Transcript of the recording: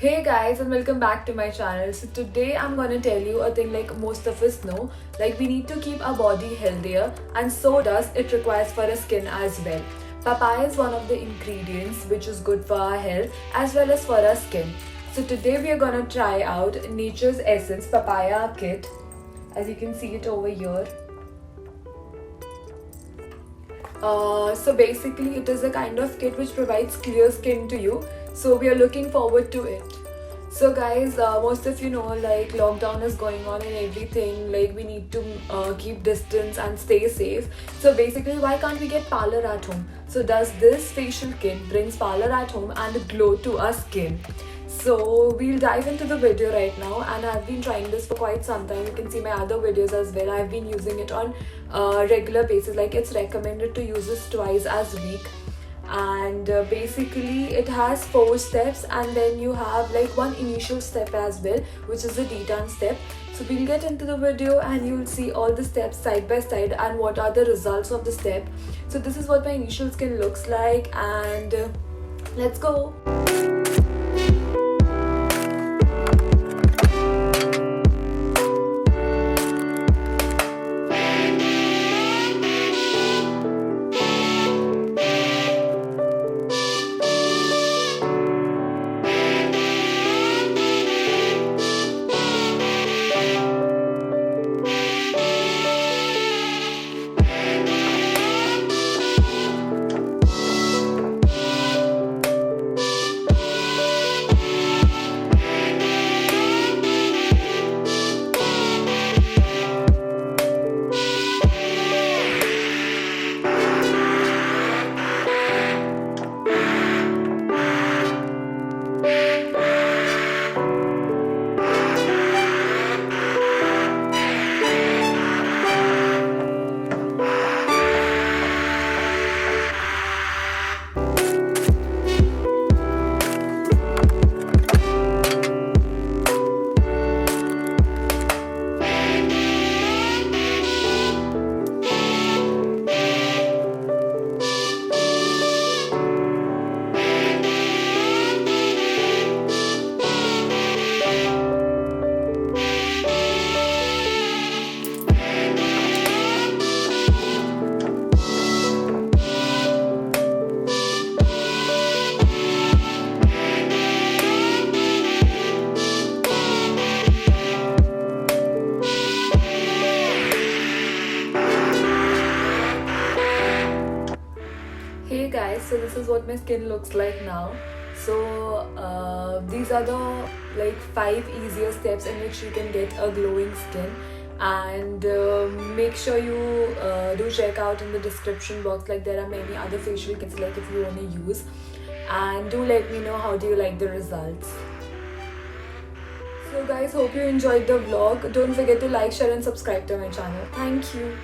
Hey guys, and welcome back to my channel. So today I'm gonna tell you a thing like most of us know, like we need to keep our body healthier, and so does it requires for our skin as well. Papaya is one of the ingredients which is good for our health as well as for our skin. So today we are gonna try out Nature's Essence Papaya Kit. As you can see it over here. So basically it is a kind of kit which provides clear skin to you, so we are looking forward to it. So guys, most of you know like lockdown is going on and everything, like we need to keep distance and stay safe. So basically why can't we get parlor at home? So does this facial kit brings parlor at home and glow to our skin. So we'll dive into the video right now, and I've been trying this for quite some time. You can see my other videos as well. I've been using it on regular basis, like it's recommended to use this twice as a week. And basically it has 4 steps, and then you have like one initial step as well, which is the detan step. So we'll get into the video and you'll see all the steps side by side and what are the results of the step. So this is what my initial skin looks like, and let's go. Hey guys, so this is what my skin looks like now. So these are the like 5 easier steps in which you can get a glowing skin, and make sure you do check out in the description box, like there are many other facial kits like if you want to use, and do let me know how do you like the results. So guys, hope you enjoyed the vlog. Don't forget to like, share and subscribe to my channel. Thank you.